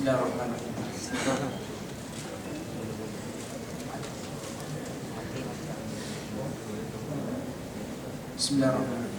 Bismillahirrahmanirrahim. Bismillahirrahmanirrahim.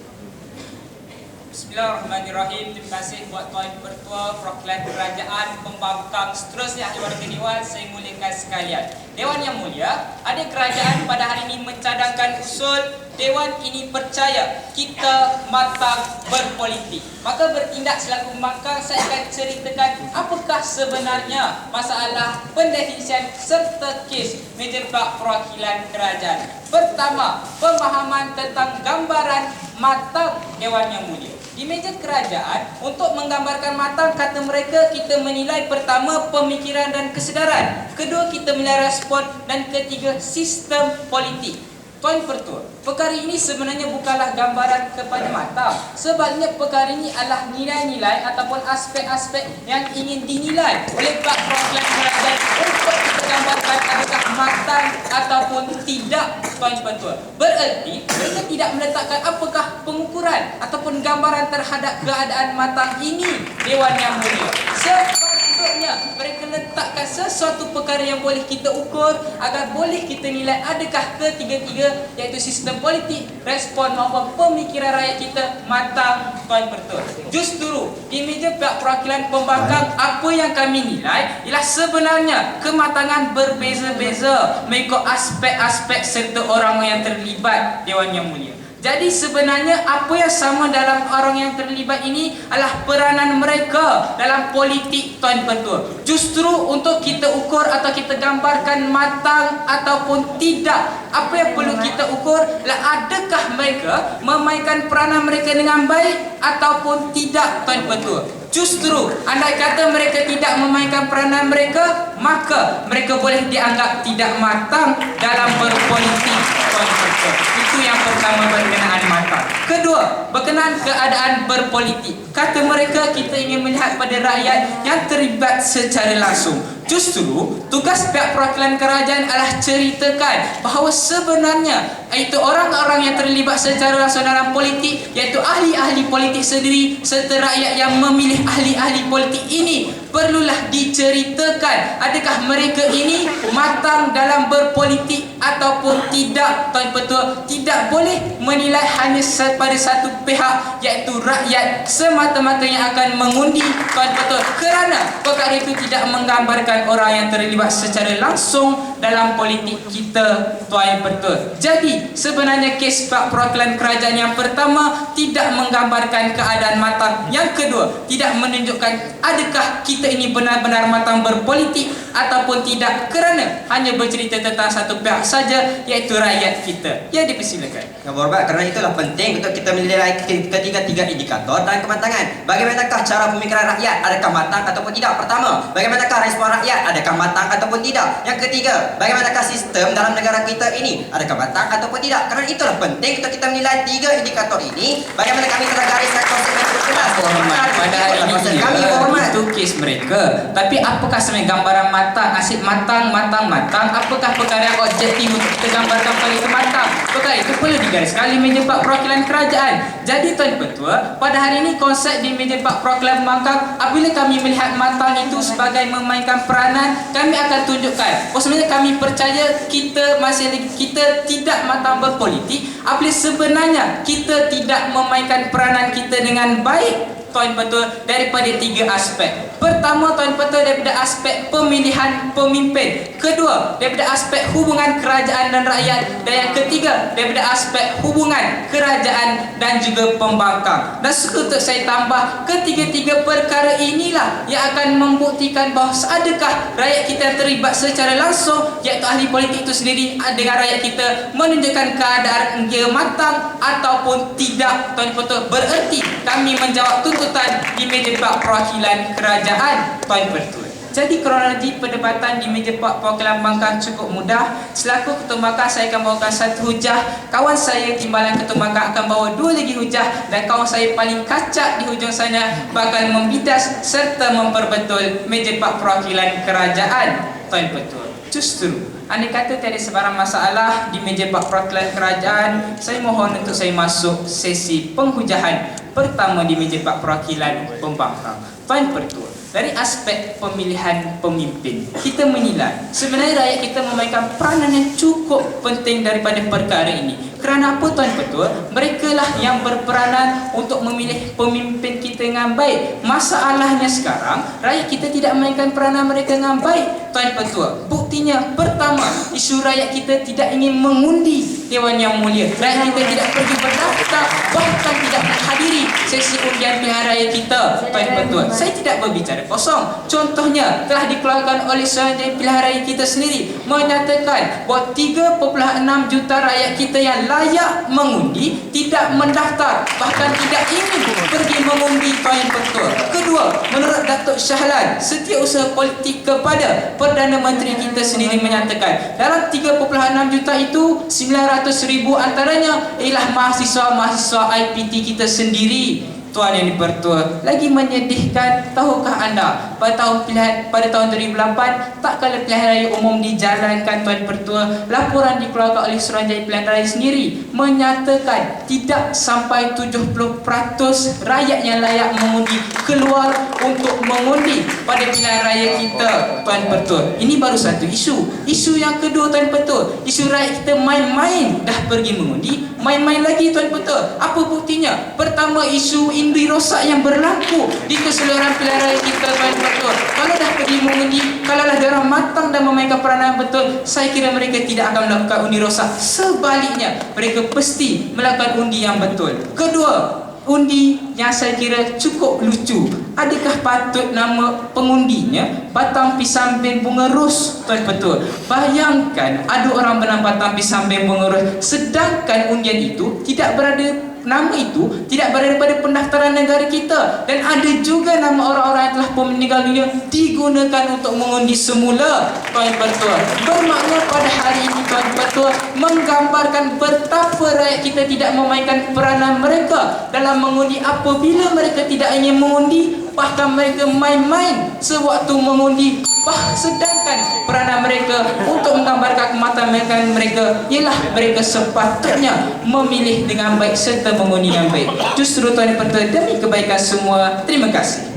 Bismillahirrahmanirrahim. Terima kasih buat Tuan Pertua, Perwakilan Kerajaan, Pembangkang, seterusnya ahli warga Dewan saya muliakan sekalian. Dewan yang mulia, ada kerajaan pada hari ini mencadangkan usul Dewan ini percaya kita matang berpolitik. Maka bertindak selaku pembangkang, saya akan ceritakan apakah sebenarnya masalah pendefinisian serta kes meja bak perwakilan kerajaan. Pertama, pemahaman tentang gambaran matang Dewan yang mulia. Di meja kerajaan, untuk menggambarkan matang, kata mereka, kita menilai pertama pemikiran dan kesedaran, kedua kita menilai respon, dan ketiga sistem politik. Tuan Pertua, perkara ini sebenarnya bukanlah gambaran kepada matang. Sebabnya perkara ini adalah nilai-nilai ataupun aspek-aspek yang ingin dinilai oleh pihak perwakilan kerajaan untuk kita gambarkan adakah matang ataupun tidak, Tuan Pertua. Bererti mereka tidak meletakkan apakah pengukuran ataupun gambaran terhadap keadaan matang ini, Dewan yang mulia. Sepatutnya mereka letakkan sesuatu perkara yang boleh kita ukur agar boleh kita nilai adakah ketiga-tiga, iaitu sistem politik, respon maupun pemikiran rakyat kita matang, Tuan Pertua. Justru di meja pihak perwakilan pembangkang, apa yang kami nilai ialah sebenarnya kematangan berbeza-beza mengikut aspek-aspek serta orang yang terlibat, Dewan yang mulia. Jadi sebenarnya apa yang sama dalam orang yang terlibat ini adalah peranan mereka dalam politik, Tuan Pertua. Justru untuk kita ukur atau kita gambarkan matang ataupun tidak, apa yang perlu kita ukur adalah adakah mereka memainkan peranan mereka dengan baik ataupun tidak, Tuan Pertua. Justru andai kata mereka tidak memainkan peranan mereka, maka mereka boleh dianggap tidak matang dalam berpolitik, Tuan Pertua. Itu yang pertama berkenaan matang. Kedua, berkenaan keadaan berpolitik. Kata mereka, kita ingin melihat pada rakyat yang terlibat secara langsung. Justru tugas pihak perwakilan kerajaan adalah ceritakan bahawa sebenarnya itu orang-orang yang terlibat secara langsung dalam politik, iaitu ahli-ahli politik sendiri serta rakyat yang memilih ahli-ahli politik ini, perlulah diceritakan adakah mereka ini matang dalam berpolitik ataupun tidak, Tuan Pertua. Tidak boleh menilai hanya pada satu pihak, iaitu rakyat semata-mata yang akan mengundi, Tuan Pertua, kerana perkara itu tidak menggambarkan orang yang terlibat secara langsung dalam politik kita, Tuan Pertua. Jadi sebenarnya kes pihak perwakilan kerajaan yang pertama tidak menggambarkan keadaan matang. Yang kedua, tidak menunjukkan adakah kita ini benar-benar matang berpolitik ataupun tidak, kerana hanya bercerita tentang satu pihak saja, iaitu rakyat kita. Ya, dipersilakan. Yang berhormat, kerana itulah penting untuk kita menilai ketiga-tiga indikator dan kematangan. Bagaimanakah cara pemikiran rakyat, adakah matang ataupun tidak? Pertama, bagaimanakah respon rakyat, adakah matang ataupun tidak? Yang ketiga, bagaimanakah sistem dalam negara kita ini, adakah matang ataupun tidak? Kerana itulah penting untuk kita menilai tiga indikator ini. Bagaimana kami telah gariskan konsep yang berkelas. Pada hari ini itu kes mereka. Tapi apakah sebenarnya gambaran matang, asyik matang, apakah perkara yang objektif untuk kita gambarkan perkara itu matang? Perkara itu perlu digariskan di meja bak perwakilan kerajaan. Jadi Tuan Pertua, pada hari ini konsep di meja bak perwakilan pembangkang, apabila kami melihat matang itu sebagai memainkan peranan, kami akan tunjukkan sebenarnya kami percaya kita tidak matang berpolitik apabila sebenarnya kita tidak memainkan peranan kita dengan baik, Tuan Pertua, daripada tiga aspek. Pertama, Tuan Pertua, daripada aspek pemilihan pemimpin. Kedua, daripada aspek hubungan kerajaan dan rakyat. Dan yang ketiga, daripada aspek hubungan kerajaan dan juga pembangkang. Dan suka untuk saya tambah, ketiga-tiga perkara inilah yang akan membuktikan bahawa adakah rakyat kita terlibat secara langsung, iaitu ahli politik itu sendiri dengan rakyat kita, menunjukkan keadaan dia matang ataupun tidak, Tuan Pertua. Bererti kami menjawab tuntutan di meja bak perwakilan kerajaan, Tuan Pertua. Jadi kronologi perdebatan di meja perwakilan pembangkang cukup mudah. Selaku ketua pembangkang, saya akan bawakan satu hujah. Kawan saya timbalan ketua pembangkang akan bawa dua lagi hujah, dan kawan saya paling kacak di hujung sana bakal membidas serta memperbetul meja perwakilan kerajaan, Tuan Pertua. Justru andai kata tiada sebarang masalah di meja perwakilan kerajaan, saya mohon untuk saya masuk sesi penghujahan pertama di meja perwakilan pembangkang. Tuan Pertua, Dari aspek pemilihan pemimpin, kita menilai sebenarnya rakyat kita memainkan peranan yang cukup penting daripada perkara ini. Kerana apa Tuan Ketua? Mereka lah yang berperanan untuk memilih pemimpin kita dengan baik. Masalahnya sekarang, rakyat kita tidak memainkan peranan mereka dengan baik, Tuan Ketua. Buktinya, pertama, isu rakyat kita tidak ingin mengundi Dewan Yang Mulia. Rakyat kita tidak pergi berdaftar, bahkan tidak menghadiri sesi undian pilihan raya kita, Tuan Ketua. Saya tidak berbicara kosong. Contohnya, telah dikeluarkan oleh Suruhanjaya Pilihan Raya kita sendiri menyatakan bahawa 3.6 juta rakyat kita yang layak mengundi tidak mendaftar, bahkan tidak ingin pergi mengundi, Tuan Ketua. Kedua, menurut Datuk Shahlan, Setiausaha Politik kepada Perdana Menteri kita sendiri menyatakan dalam 3.6 juta itu 900,000 antaranya ialah mahasiswa-mahasiswa IPT kita sendiri. Tuan Yang Dipertua, lagi menyedihkan, tahukah anda pada tahun 2008 tak kala pilihan raya umum dijalankan, Tuan Pertua, laporan dikeluarkan oleh Suruhanjaya Pilihan Raya sendiri menyatakan tidak sampai 70% rakyat yang layak mengundi keluar untuk mengundi pada pilihan raya kita, Tuan Pertua. Ini baru satu isu. Isu yang kedua, Tuan Pertua, isu rakyat kita main-main dah pergi mengundi, main-main lagi, Tuan Pertua. Apa buktinya? Pertama, isu industri rosak yang berlaku di keseluruhan pilihan raya kita, Tuan Ketua. Kalau dah pergi mengundi, kalaulah diorang matang dan memainkan peranan betul, saya kira mereka tidak akan melakukan undi rosak. Sebaliknya, mereka pasti melakukan undi yang betul. Kedua, undi yang saya kira cukup lucu. Adakah patut nama pengundinya Batang Pisang bin Bunga Ros, Tuan Ketua? Bayangkan ada orang bernama Batang Pisang bin Bunga Ros, sedangkan undian itu tidak berada, nama itu tidak berada pada pendaftaran negara kita, dan ada juga nama orang-orang yang telah pun meninggal dunia digunakan untuk mengundi semula, Tuan Ketua. Bermakna pada hari ini, Tuan Ketua, menggambarkan betapa rakyat kita tidak memainkan peranan mereka dalam mengundi apabila mereka tidak ingin mengundi, bahkan mereka main-main sewaktu mengundi. Sedangkan peranan mereka untuk menggambarkan kematangan mereka ialah mereka sepatutnya memilih dengan baik serta mengundi dengan baik. Justru Tuan Pertua, demi kebaikan semua, terima kasih.